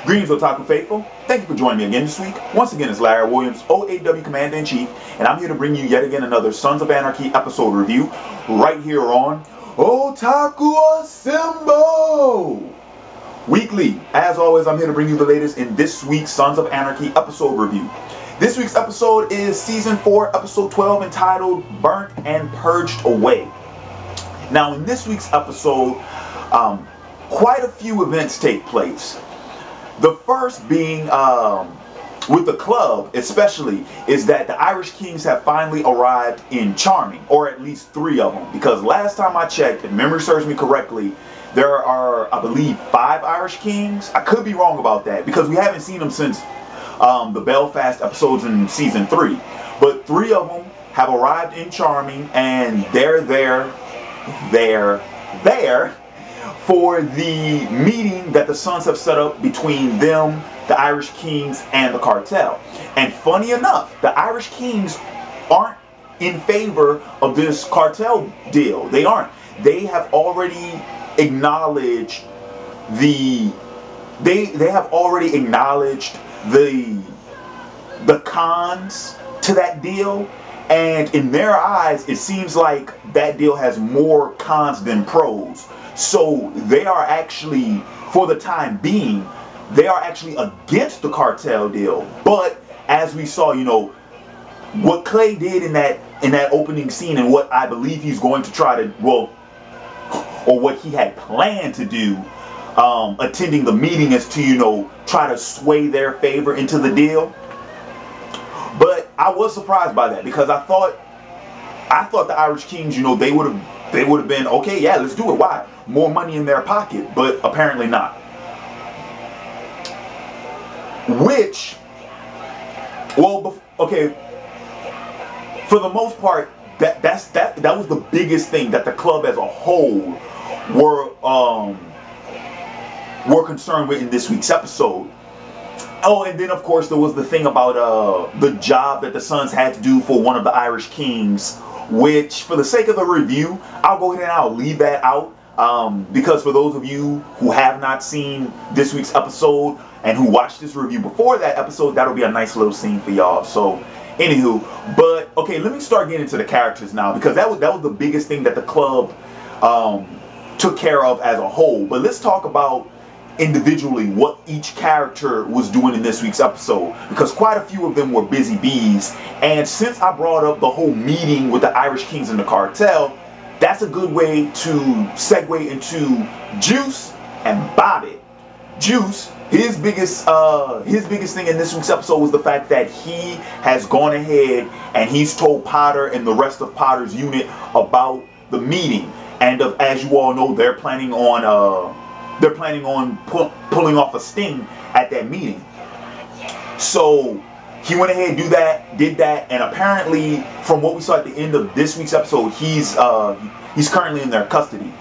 Greetings, Otaku Faithful. Thank you for joining me again this week. Once again, it's Larry Williams, OAW Commander-in-Chief, and I'm here to bring you yet again another Sons of Anarchy episode review right here on Otaku Assemble! Weekly, as always, I'm here to bring you the latest in this week's Sons of Anarchy episode review. This week's episode is Season 4, Episode 12, entitled Burnt and Purged Away. Now, in this week's episode, quite a few events take place. The first being, with the club especially, is that the Irish Kings have finally arrived in Charming, or at least 3 of them, because last time I checked, if memory serves me correctly, there are, I believe, 5 Irish Kings. I could be wrong about that, because we haven't seen them since the Belfast episodes in Season 3. But 3 of them have arrived in Charming, and they're there for the meeting that the Sons have set up between them, the Irish Kings, and the cartel. And funny enough, the Irish Kings aren't in favor of this cartel deal. They aren't. They have already acknowledged the cons to that deal. And in their eyes, it seems like that deal has more cons than pros. So they are actually, for the time being, they are actually against the cartel deal. But as we saw, you know, what Clay did in that opening scene, and what I believe he's going to try to, well, or what he had planned to do, attending the meeting, is to, you know, try to sway their favor into the deal. But I was surprised by that, because I thought the Irish Kings, you know, they would have been, okay, yeah, let's do it. Why? More money in their pocket. But apparently not. Which, well, okay, for the most part, that was the biggest thing that the club as a whole were concerned with in this week's episode. Oh, and then of course there was the thing about the job that the Sons had to do for one of the Irish Kings, which, for the sake of the review, I'll go ahead and I'll leave that out, because for those of you who have not seen this week's episode and who watched this review before that episode, that'll be a nice little scene for y'all. So, anywho, but okay, let me start getting into the characters now, because that was the biggest thing that the club took care of as a whole. But let's talk about individually what each character was doing in this week's episode, because quite a few of them were busy bees. And since I brought up the whole meeting with the Irish Kings and the cartel, that's a good way to segue into Juice and Bobby. Juice, his biggest thing in this week's episode was the fact that he has gone ahead and he's told Potter and the rest of Potter's unit about the meeting, and as you all know, they're planning on pulling off a sting at that meeting. So he went ahead and did that, and apparently, from what we saw at the end of this week's episode, he's currently in their custody.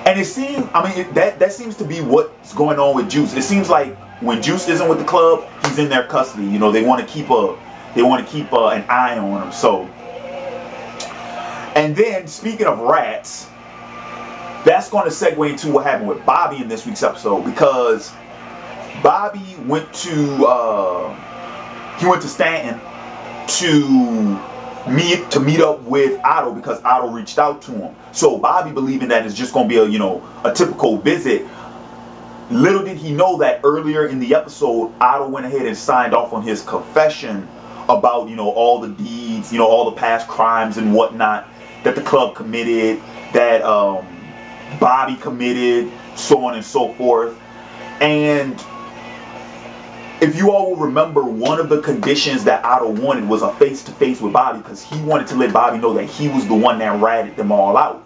And it seems, I mean, that seems to be what's going on with Juice. It seems like when Juice isn't with the club, he's in their custody. You know, they want to keep an eye on him. So, and then speaking of rats, that's going to segue into what happened with Bobby in this week's episode, because Bobby went to Stanton to meet up with Otto, because Otto reached out to him. So Bobby, believing that it's just going to be a typical visit, little did he know that earlier in the episode, Otto went ahead and signed off on his confession about, you know, all the deeds, you know, all the past crimes and whatnot that the club committed, that Bobby committed, so on and so forth. And if you all will remember, one of the conditions that Otto wanted was a face-to-face with Bobby, because he wanted to let Bobby know that he was the one that ratted them all out.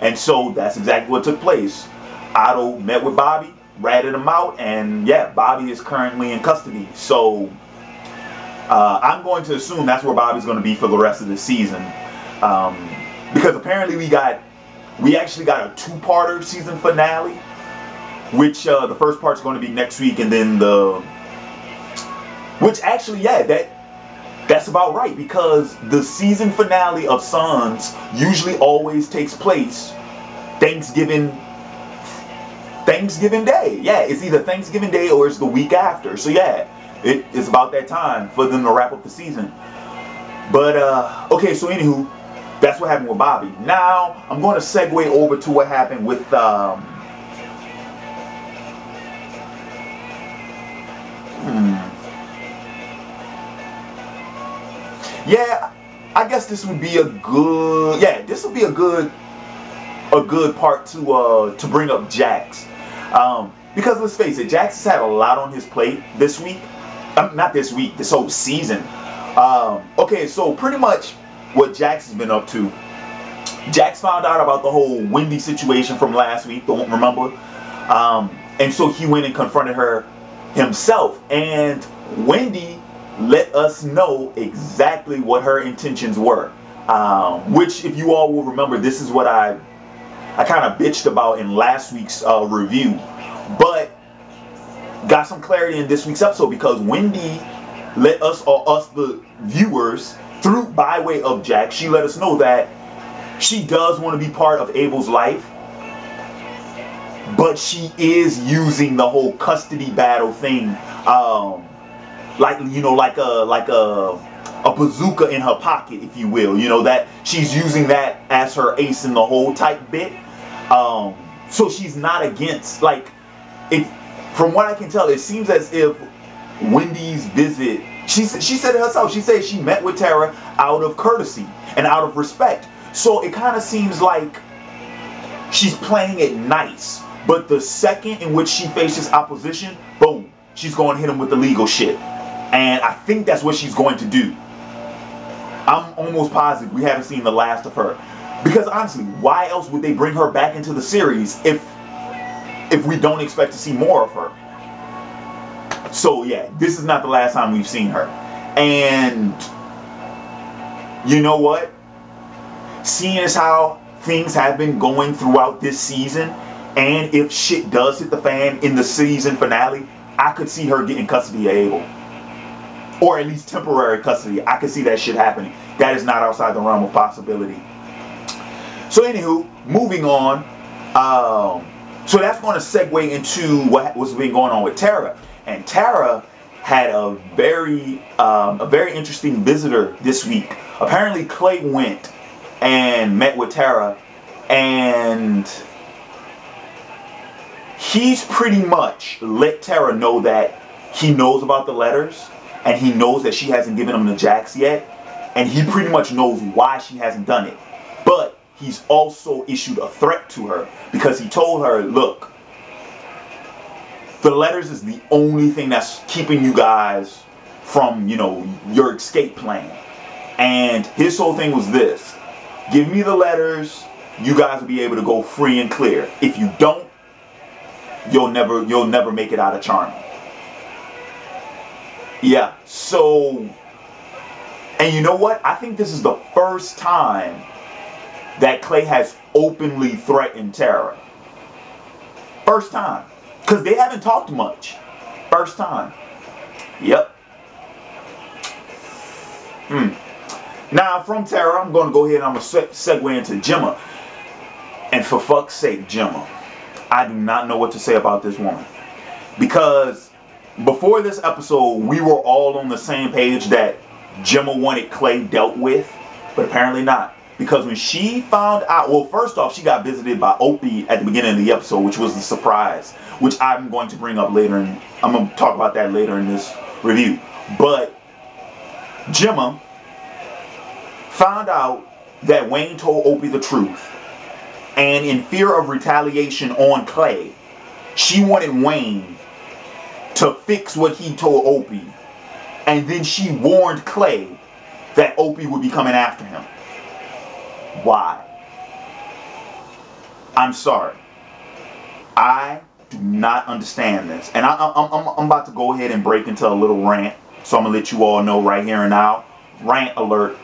And so that's exactly what took place. Otto met with Bobby, ratted him out, and yeah, Bobby is currently in custody. So I'm going to assume that's where Bobby's going to be for the rest of the season, because apparently we actually got a 2-parter season finale, which the first part's going to be next week, and then which actually, yeah, that's about right, because the season finale of Sons usually always takes place Thanksgiving Thanksgiving Day. Yeah, it's either Thanksgiving Day or it's the week after. So yeah, it's about that time for them to wrap up the season. But okay, so anywho, that's what happened with Bobby. Now I'm going to segue over to what happened with yeah, I guess this would be a good, this would be a good part to bring up Jax, because let's face it, Jax has had a lot on his plate this week. Not this week, this whole season. Okay, so pretty much what Jax has been up to. Jax found out about the whole Wendy situation from last week. Don't remember? And so he went and confronted her himself, and Wendy let us know exactly what her intentions were. Which, if you all will remember, this is what I kind of bitched about in last week's review, but got some clarity in this week's episode because Wendy let us, or us the viewers, through by way of Jax, she let us know that she does want to be part of Abel's life, but she is using the whole custody battle thing, like, you know, like a bazooka in her pocket, if you will. You know, that she's using that as her ace in the hole type bit. So she's not against, like, it. From what I can tell, it seems as if Wendy's visit, she said it herself, she said she met with Tara out of courtesy and out of respect. So it kind of seems like she's playing it nice. But the second in which she faces opposition, boom, she's going to hit him with the legal shit. And I think that's what she's going to do. I'm almost positive we haven't seen the last of her. Because honestly, why else would they bring her back into the series if we don't expect to see more of her? So yeah, this is not the last time we've seen her. And you know what? Seeing as how things have been going throughout this season, and if shit does hit the fan in the season finale, I could see her getting custody of Abel. Or at least temporary custody. I could see that shit happening. That is not outside the realm of possibility. So anywho, moving on. So that's going to segue into what's been going on with Tara. And Tara had a very interesting visitor this week. Apparently Clay went and met with Tara, and he's pretty much let Tara know that he knows about the letters, and he knows that she hasn't given him the Jax yet, and he pretty much knows why she hasn't done it. But he's also issued a threat to her, because he told her, look, the letters is the only thing that's keeping you guys from, you know, your escape plan. And his whole thing was this: give me the letters, you guys will be able to go free and clear. If you don't, you'll never make it out of Charming. Yeah, so, and you know what? I think this is the first time that Clay has openly threatened Tara. First time. Because they haven't talked much. First time. Yep. Now, from Tara, I'm going to go ahead and I'm going to segue into Gemma. And for fuck's sake, Gemma, I do not know what to say about this woman. Because before this episode, we were all on the same page that Gemma wanted Clay dealt with. But apparently not. Because when she found out, well, first off, she got visited by Opie at the beginning of the episode, which was a surprise, which I'm going to bring up later, and I'm going to talk about that later in this review. But Gemma found out that Wayne told Opie the truth, and in fear of retaliation on Clay, she wanted Wayne to fix what he told Opie, and then she warned Clay that Opie would be coming after him. Why? I'm sorry. I do not understand this. And I'm about to go ahead and break into a little rant. So I'm going to let you all know right here and now. Rant alert.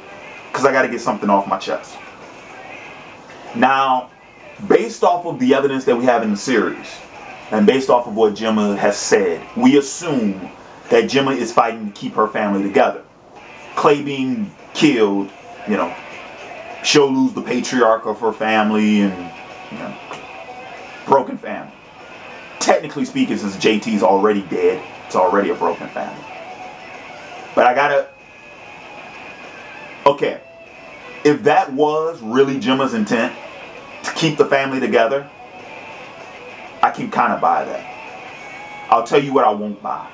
Because I got to get something off my chest. Now, based off of the evidence that we have in the series, and based off of what Gemma has said, we assume that Gemma is fighting to keep her family together. Clay being killed, you know, she'll lose the patriarch of her family, and, you know, broken family. technically speaking, since JT's already dead, it's already a broken family. But I gotta, okay, if that was really Gemma's intent to keep the family together, I can kind of buy that. I'll tell you what I won't buy.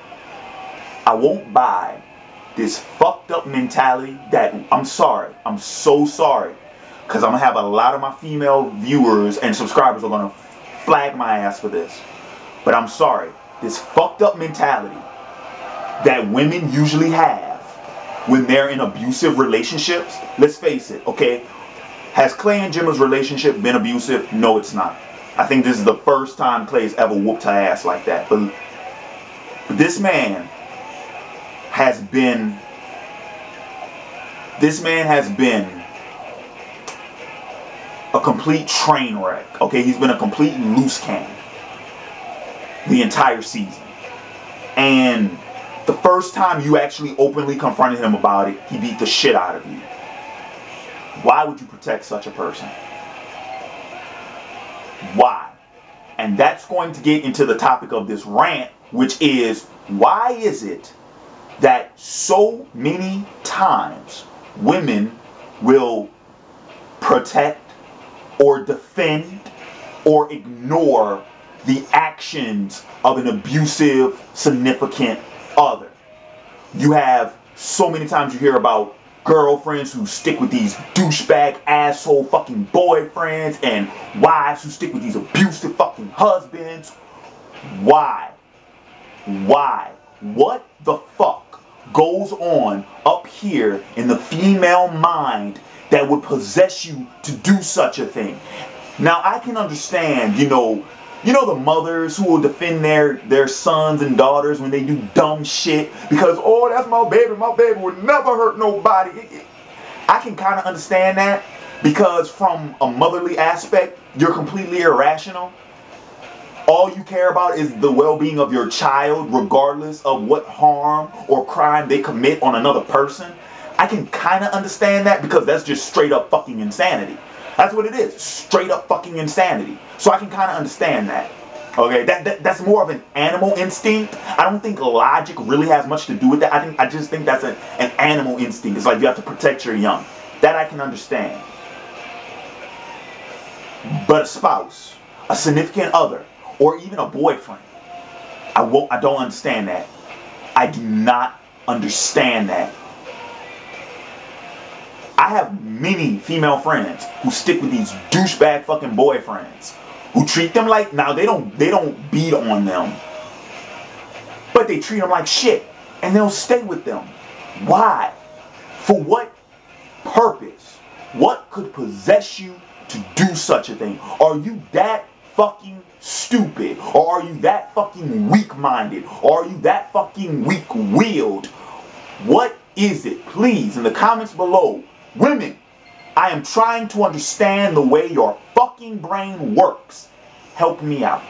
I won't buy this fucked up mentality that, I'm sorry, I'm so sorry, because I'm going to have a lot of my female viewers and subscribers are going to flag my ass for this. But I'm sorry, this fucked up mentality that women usually have when they're in abusive relationships. Let's face it, okay? Has Clay and Gemma's relationship been abusive? No, it's not. I think this is the first time Clay's ever whooped her ass like that. But this man has been a complete train wreck. Okay, he's been a complete loose cannon the entire season. And the first time you actually openly confronted him about it, he beat the shit out of you. Why would you protect such a person? Why? And that's going to get into the topic of this rant, which is, why is it that so many times women will protect or defend or ignore the actions of an abusive significant other? You have so many times you hear about girlfriends who stick with these douchebag asshole fucking boyfriends and wives who stick with these abusive fucking husbands. Why? Why? What the fuck goes on up here in the female mind that would possess you to do such a thing? Now I can understand, you know the mothers who will defend their sons and daughters when they do dumb shit because, oh, that's my baby would never hurt nobody. I can kind of understand that because from a motherly aspect, you're completely irrational. All you care about is the well-being of your child regardless of what harm or crime they commit on another person. I can kind of understand that because that's just straight up fucking insanity. That's what it is. Straight up fucking insanity. So I can kind of understand that. Okay, that's more of an animal instinct. I don't think logic really has much to do with that. I just think that's an animal instinct. It's like you have to protect your young. That I can understand. But a spouse, a significant other, or even a boyfriend, I don't understand that. I do not understand that. I have many female friends who stick with these douchebag fucking boyfriends who treat them like, now they don't beat on them, but they treat them like shit and they'll stay with them. Why? For what purpose? What could possess you to do such a thing? Are you that fucking stupid? Or are you that fucking weak-minded? Or are you that fucking weak-willed? What is it? Please, in the comments below, women, I am trying to understand the way your fucking brain works. Help me out.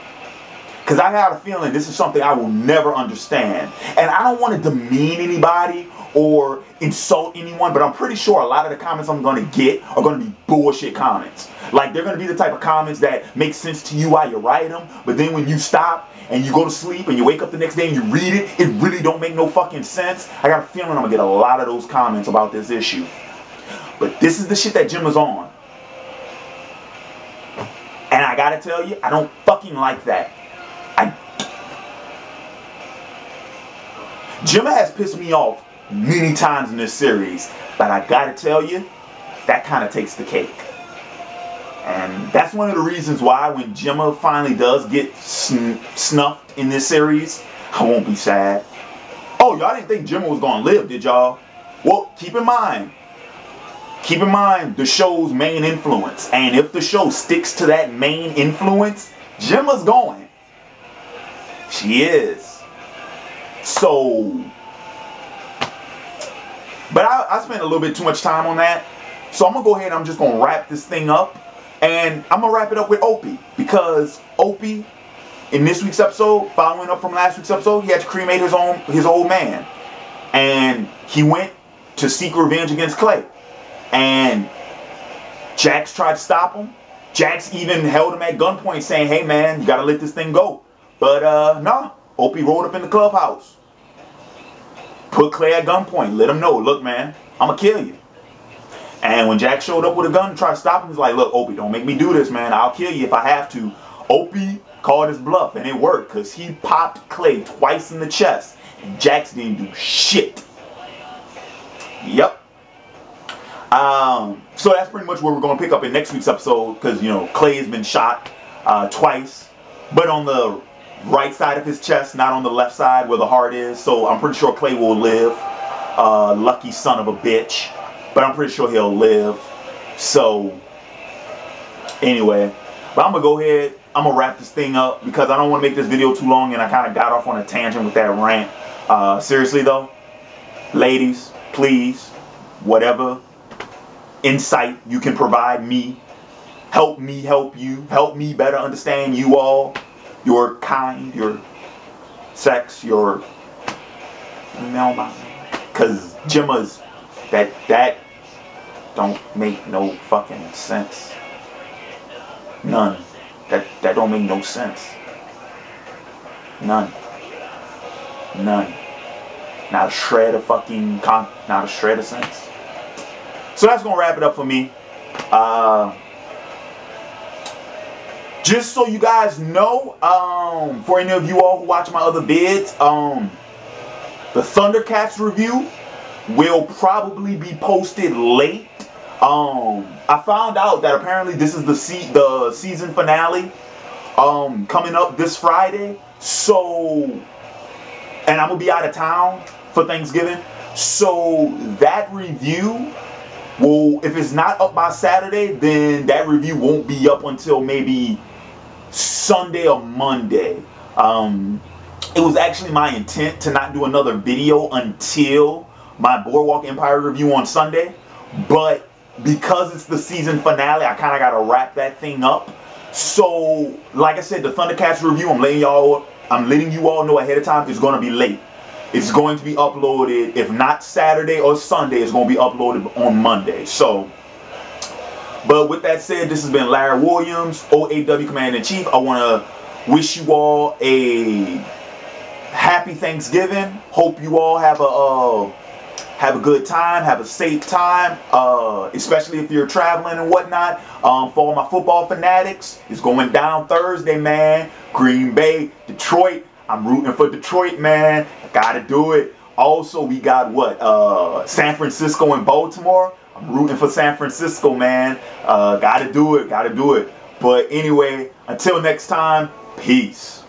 Because I got a feeling this is something I will never understand. And I don't want to demean anybody or insult anyone, but I'm pretty sure a lot of the comments I'm going to get are going to be bullshit comments. Like, they're going to be the type of comments that make sense to you while you write them, but then when you stop and you go to sleep and you wake up the next day and you read it, it really don't make no fucking sense. I got a feeling I'm going to get a lot of those comments about this issue. But this is the shit that Gemma's on. And I gotta tell you, I don't fucking like that. Gemma has pissed me off many times in this series, but I gotta tell you, that kind of takes the cake. And that's one of the reasons why when Gemma finally does get snuffed in this series, I won't be sad. Oh, y'all didn't think Gemma was gonna live, did y'all? Well, keep in mind the show's main influence. And if the show sticks to that main influence, Gemma's going. She is. So, but I spent a little bit too much time on that. So I'm going to go ahead and I'm just going to wrap this thing up. And I'm going to wrap it up with Opie. Because Opie, in this week's episode, following up from last week's episode, he had to cremate his old man. And he went to seek revenge against Clay. And Jax tried to stop him. Jax even held him at gunpoint saying, hey man, you gotta let this thing go. But no, Opie rolled up in the clubhouse. Put Clay at gunpoint. Let him know, look, man, I'm going to kill you. And when Jack showed up with a gun and tried to stop him, he's like, look, Opie, don't make me do this, man. I'll kill you if I have to. Opie called his bluff, and it worked because he popped Clay twice in the chest. And Jax didn't do shit. Yep. So that's pretty much where we're going to pick up in next week's episode because, you know, Clay has been shot twice, but on the right side of his chest, not on the left side where the heart is. So I'm pretty sure Clay will live. Lucky son of a bitch. But I'm pretty sure he'll live. So, anyway. But I'm going to go ahead. I'm going to wrap this thing up because I don't want to make this video too long and I kind of got off on a tangent with that rant. Seriously though, ladies, please, whatever insight you can provide me help you, help me better understand you all, your kind, your sex, your female mind. Because Gemma's, that don't make no fucking sense. None. That don't make no sense. None. None. Not a shred of fucking, not a shred of sense. So that's going to wrap it up for me. Just so you guys know, for any of you all who watch my other vids, the Thundercats review will probably be posted late. I found out that apparently this is the season finale coming up this Friday. So, and I'm going to be out of town for Thanksgiving. So that review will, if it's not up by Saturday, then that review won't be up until maybe Sunday or Monday. It was actually my intent to not do another video until my Boardwalk Empire review on Sunday, but because it's the season finale, I kind of got to wrap that thing up. So, like I said, the Thundercats review, I'm letting you all know ahead of time, it's going to be late. It's going to be uploaded, if not Saturday or Sunday, it's going to be uploaded on Monday. So, but with that said, this has been Larry Williams, OAW Commander-in-Chief. I want to wish you all a happy Thanksgiving. Hope you all have a good time, have a safe time, especially if you're traveling and whatnot. For all my football fanatics, it's going down Thursday, man. Green Bay, Detroit. I'm rooting for Detroit, man. Gotta do it. Also, we got what? San Francisco and Baltimore. I'm rooting for San Francisco, man. Gotta do it. Gotta do it. But anyway, until next time, peace.